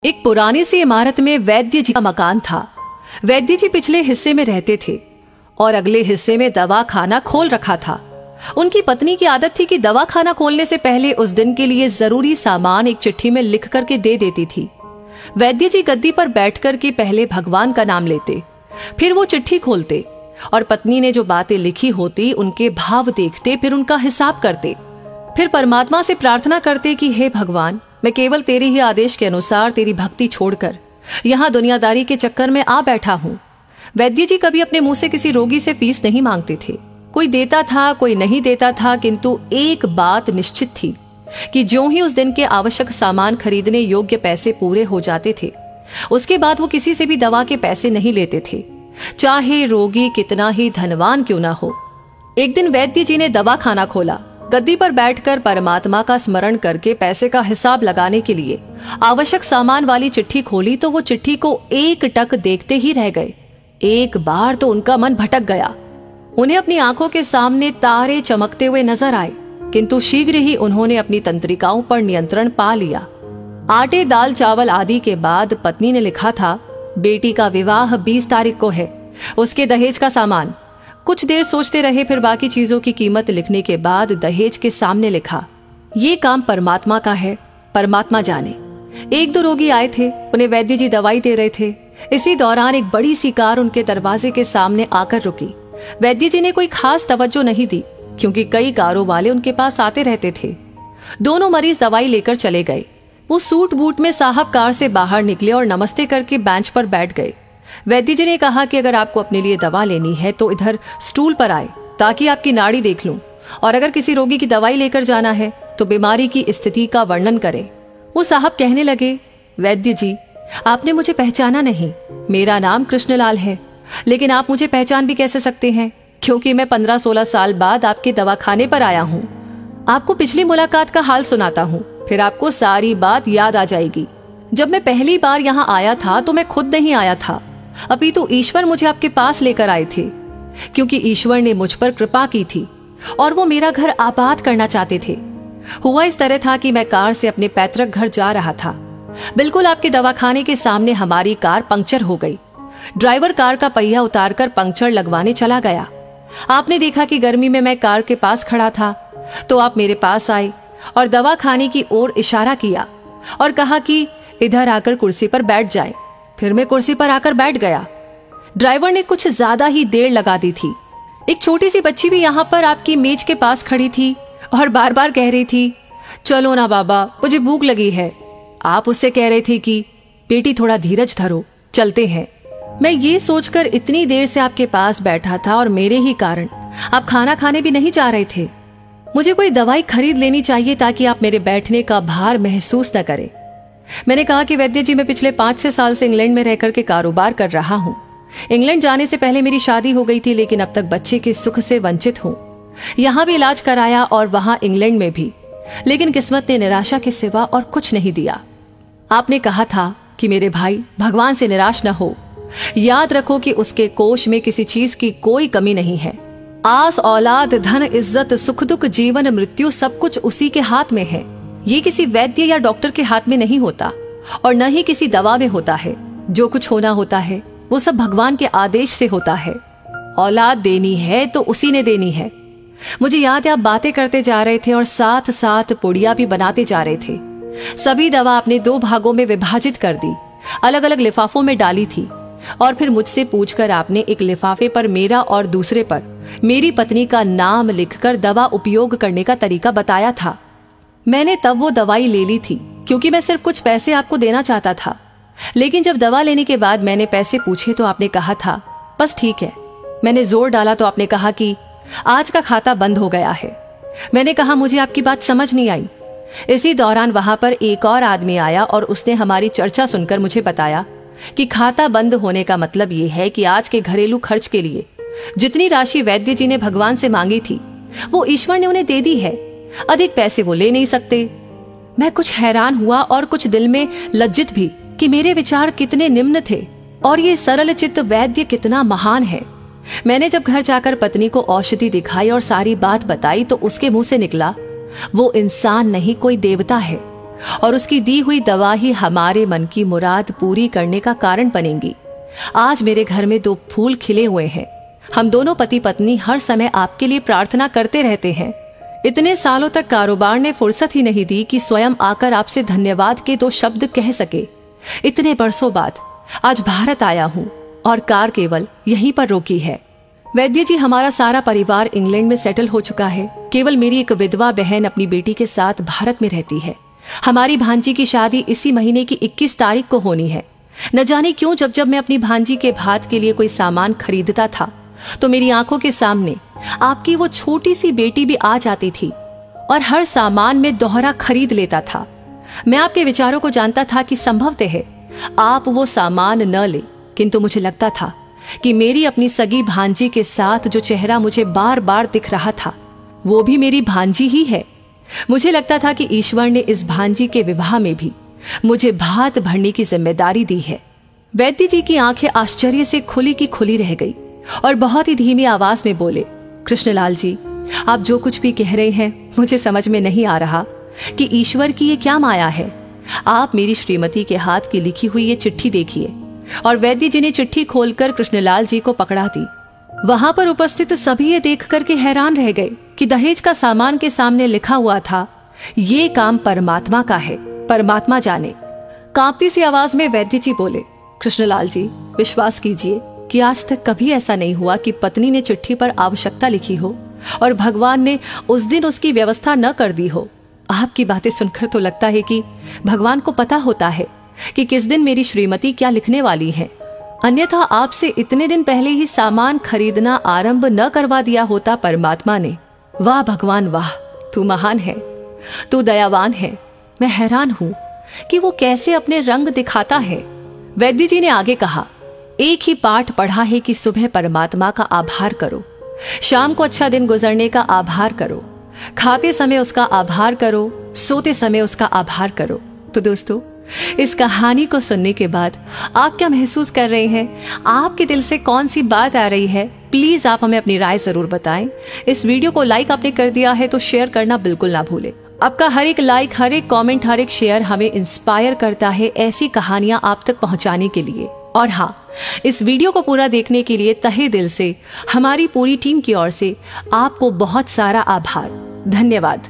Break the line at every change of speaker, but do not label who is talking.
एक पुरानी सी इमारत में वैद्य जी का मकान था। वैद्य जी पिछले हिस्से में रहते थे और अगले हिस्से में दवा खाना खोल रखा था। उनकी पत्नी की आदत थी कि दवा खाना खोलने से पहले उस दिन के लिए जरूरी सामान एक चिट्ठी में लिख करके दे देती थी। वैद्य जी गद्दी पर बैठकर के पहले भगवान का नाम लेते, फिर वो चिट्ठी खोलते और पत्नी ने जो बातें लिखी होती उनके भाव देखते, फिर उनका हिसाब करते। फिर परमात्मा से प्रार्थना करते कि हे भगवान, मैं केवल तेरे ही आदेश के अनुसार तेरी भक्ति छोड़कर यहाँ दुनियादारी के चक्कर में आ बैठा हूँ। वैद्य जी कभी अपने मुंह से किसी रोगी से फीस नहीं मांगते थे। कोई देता था, कोई नहीं देता था, किंतु एक बात निश्चित थी कि ज्यों ही उस दिन के आवश्यक सामान खरीदने योग्य पैसे पूरे हो जाते थे, उसके बाद वो किसी से भी दवा के पैसे नहीं लेते थे, चाहे रोगी कितना ही धनवान क्यों ना हो। एक दिन वैद्य जी ने दवा खाना खोला। गद्दी पर बैठकर परमात्मा का स्मरण करके पैसे का हिसाब लगाने के लिए आवश्यक सामान वाली चिट्ठी खोली तो वो चिट्ठी को एक टक देखते ही रह गए। एक बार तो उनका मन भटक गया। उन्हें अपनी आंखों के सामने तारे चमकते हुए नजर आए, किंतु शीघ्र ही उन्होंने अपनी तंत्रिकाओं पर नियंत्रण पा लिया। आटे, दाल, चावल आदि के बाद पत्नी ने लिखा था, बेटी का विवाह 20 तारीख को है, उसके दहेज का सामान। कुछ देर सोचते रहे, फिर बाकी चीजों की कीमत लिखने के बाद दहेज के सामने लिखा, ये काम परमात्मा का है, परमात्मा जाने। 1-2 रोगी आए थे, उन्हें वैद्य जी दवाई दे रहे थे। इसी दौरान एक बड़ी सी कार उनके दरवाजे के सामने आकर रुकी। वैद्य जी ने कोई खास तवज्जो नहीं दी, क्योंकि कई कारों वाले उनके पास आते रहते थे। दोनों मरीज दवाई लेकर चले गए। वो सूट बूट में साहब कार से बाहर निकले और नमस्ते करके बेंच पर बैठ गए। वैद्य जी ने कहा कि अगर आपको अपने लिए दवा लेनी है तो इधर स्टूल पर आए, ताकि आपकी नाड़ी देख लूं, और अगर किसी रोगी की दवाई लेकर जाना है तो बीमारी की स्थिति का वर्णन करें। वो साहब कहने लगे, वैद्य जी, आपने मुझे पहचाना नहीं। मेरा नाम कृष्णलाल है, लेकिन आप मुझे पहचान भी कैसे सकते हैं, क्योंकि मैं 15-16 साल बाद आपके दवाखाने पर आया हूँ। आपको पिछली मुलाकात का हाल सुनाता हूँ, फिर आपको सारी बात याद आ जाएगी। जब मैं पहली बार यहाँ आया था तो मैं खुद नहीं आया था, अपितु ईश्वर मुझे आपके पास लेकर आए थे, क्योंकि ईश्वर ने मुझ पर कृपा की थी और वो मेरा घर आबाद करना चाहते थे। हुआ इस तरह था कि मैं कार से अपने पैतृक घर जा रहा था। बिल्कुल आपके दवाखाने के सामने हमारी कार पंक्चर हो गई। ड्राइवर कार का पहिया उतारकर पंक्चर लगवाने चला गया। आपने देखा कि गर्मी में मैं कार के पास खड़ा था, तो आप मेरे पास आए और दवाखाने की ओर इशारा किया और कहा कि इधर आकर कुर्सी पर बैठ जाए। फिर मैं कुर्सी पर आकर बैठ गया। ड्राइवर ने कुछ ज्यादा ही देर लगा दी थी। एक छोटी सी बच्ची भी यहाँ पर आपकी मेज के पास खड़ी थी और बार बार कह रही थी, चलो ना बाबा, मुझे भूख लगी है। आप उससे कह रहे थे कि बेटी थोड़ा धीरज धरो, चलते हैं। मैं ये सोचकर इतनी देर से आपके पास बैठा था और मेरे ही कारण आप खाना खाने भी नहीं जा रहे थे। मुझे कोई दवाई खरीद लेनी चाहिए ताकि आप मेरे बैठने का भार महसूस न करें। मैंने कहा कि वैद्य जी, मैं पिछले 5-6 साल से इंग्लैंड में रहकर के कारोबार कर रहा हूँ। इंग्लैंड जाने से पहले मेरी शादी हो गई थी, लेकिन अब तक बच्चे के सुख से वंचित हूँ। यहाँ भी इलाज कराया और वहां इंग्लैंड में भी, लेकिन किस्मत ने निराशा के सिवा और कुछ नहीं दिया। आपने कहा था कि मेरे भाई, भगवान से निराश न हो। याद रखो कि उसके कोष में किसी चीज की कोई कमी नहीं है। आस, औलाद, धन, इज्जत, सुख दुख, जीवन, मृत्यु, सब कुछ उसी के हाथ में है। ये किसी वैद्य या डॉक्टर के हाथ में नहीं होता और न ही किसी दवा में होता है। जो कुछ होना होता है वो सब भगवान के आदेश से होता है। औलाद देनी है तो उसी ने देनी है। मुझे याद है आप बातें करते जा रहे थे और साथ साथ पुड़िया भी बनाते जा रहे थे। सभी दवा आपने 2 भागों में विभाजित कर दी, अलग अलग लिफाफों में डाली थी और फिर मुझसे पूछकर आपने एक लिफाफे पर मेरा और दूसरे पर मेरी पत्नी का नाम लिखकर दवा उपयोग करने का तरीका बताया था। मैंने तब वो दवाई ले ली थी, क्योंकि मैं सिर्फ कुछ पैसे आपको देना चाहता था। लेकिन जब दवा लेने के बाद मैंने पैसे पूछे तो आपने कहा था, बस ठीक है। मैंने जोर डाला तो आपने कहा कि आज का खाता बंद हो गया है। मैंने कहा, मुझे आपकी बात समझ नहीं आई। इसी दौरान वहां पर एक और आदमी आया और उसने हमारी चर्चा सुनकर मुझे बताया कि खाता बंद होने का मतलब ये है कि आज के घरेलू खर्च के लिए जितनी राशि वैद्य जी ने भगवान से मांगी थी वो ईश्वर ने उन्हें दे दी है। अधिक पैसे वो ले नहीं सकते। मैं कुछ हैरान हुआ और कुछ दिल में लज्जित भी कि मेरे विचार कितने निम्न थे और ये सरल चित्त वैद्य कितना महान है। मैंने जब घर जाकर पत्नी को औषधि दिखाई और सारी बात बताई तो उसके मुंह से निकला, वो इंसान नहीं कोई देवता है। और उसकी दी हुई दवा ही हमारे मन की मुराद पूरी करने का कारण बनेंगी। आज मेरे घर में 2 फूल खिले हुए हैं। हम दोनों पति पत्नी हर समय आपके लिए प्रार्थना करते रहते हैं। इतने सालों तक कारोबार ने फुर्सत ही नहीं दी कि स्वयं आकर आपसे धन्यवाद के 2 शब्द कह सके। इतने बरसों बाद आज भारत आया हूँ और कार केवल यहीं पर रोकी है। वैद्य जी, हमारा सारा परिवार इंग्लैंड में सेटल हो चुका है। केवल मेरी एक विधवा बहन अपनी बेटी के साथ भारत में रहती है। हमारी भांजी की शादी इसी महीने की 21 तारीख को होनी है। न जाने क्यों जब मैं अपनी भांजी के भात के लिए कोई सामान खरीदता था तो मेरी आंखों के सामने आपकी वो छोटी सी बेटी भी आ जाती थी और हर सामान में दोहरा खरीद लेता था। मैं आपके विचारों को जानता था कि संभवतः है आप वो सामान न ले, किंतु मुझे लगता था कि मेरी अपनी सगी भांजी के साथ जो चेहरा मुझे बार बार दिख रहा था वो भी मेरी भांजी ही है। मुझे लगता था कि ईश्वर ने इस भांजी के विवाह में भी मुझे भात भरने की जिम्मेदारी दी है। वैद्य जी की आंखें आश्चर्य से खुली की खुली रह गई और बहुत ही धीमी आवाज में बोले, कृष्णलाल जी, आप जो कुछ भी कह रहे हैं मुझे समझ में नहीं आ रहा कि ईश्वर की ये क्या माया है। आप मेरी श्रीमती के हाथ की लिखी हुई ये चिट्ठी देखिए। और वैद्य जी ने चिट्ठी खोलकर कृष्णलाल जी को पकड़ा दी। वहां पर उपस्थित सभी ये देख करके हैरान रह गए कि दहेज का सामान के सामने लिखा हुआ था, ये काम परमात्मा का है, परमात्मा जाने। कांपती सी आवाज में वैद्य जी बोले, कृष्णलाल जी, विश्वास कीजिए कि आज तक कभी ऐसा नहीं हुआ कि पत्नी ने चिट्ठी पर आवश्यकता लिखी हो और भगवान ने उस दिन उसकी व्यवस्था न कर दी हो। आपकी बातें सुनकर तो लगता है कि भगवान को पता होता है कि किस दिन मेरी श्रीमती क्या लिखने वाली है। अन्यथा आपसे इतने दिन पहले ही सामान खरीदना आरंभ न करवा दिया होता परमात्मा ने। वाह भगवान वाह, तू महान है, तू दयावान है। मैं हैरान हूं कि वो कैसे अपने रंग दिखाता है। वैद्य जी ने आगे कहा, एक ही पाठ पढ़ा है कि सुबह परमात्मा का आभार करो, शाम को अच्छा दिन गुजरने का आभार करो, खाते समय उसका आभार करो, सोते समय उसका आभार करो। तो दोस्तों, इस कहानी को सुनने के बाद आप क्या महसूस कर रहे हैं? आपके दिल से कौन सी बात आ रही है? प्लीज आप हमें अपनी राय जरूर बताएं। इस वीडियो को लाइक आपने कर दिया है तो शेयर करना बिल्कुल ना भूलें। आपका हर एक लाइक, हर एक कमेंट, हर एक शेयर हमें इंस्पायर करता है ऐसी कहानियां आप तक पहुंचाने के लिए। और हाँ, इस वीडियो को पूरा देखने के लिए तहे दिल से हमारी पूरी टीम की ओर से आपको बहुत सारा आभार। धन्यवाद।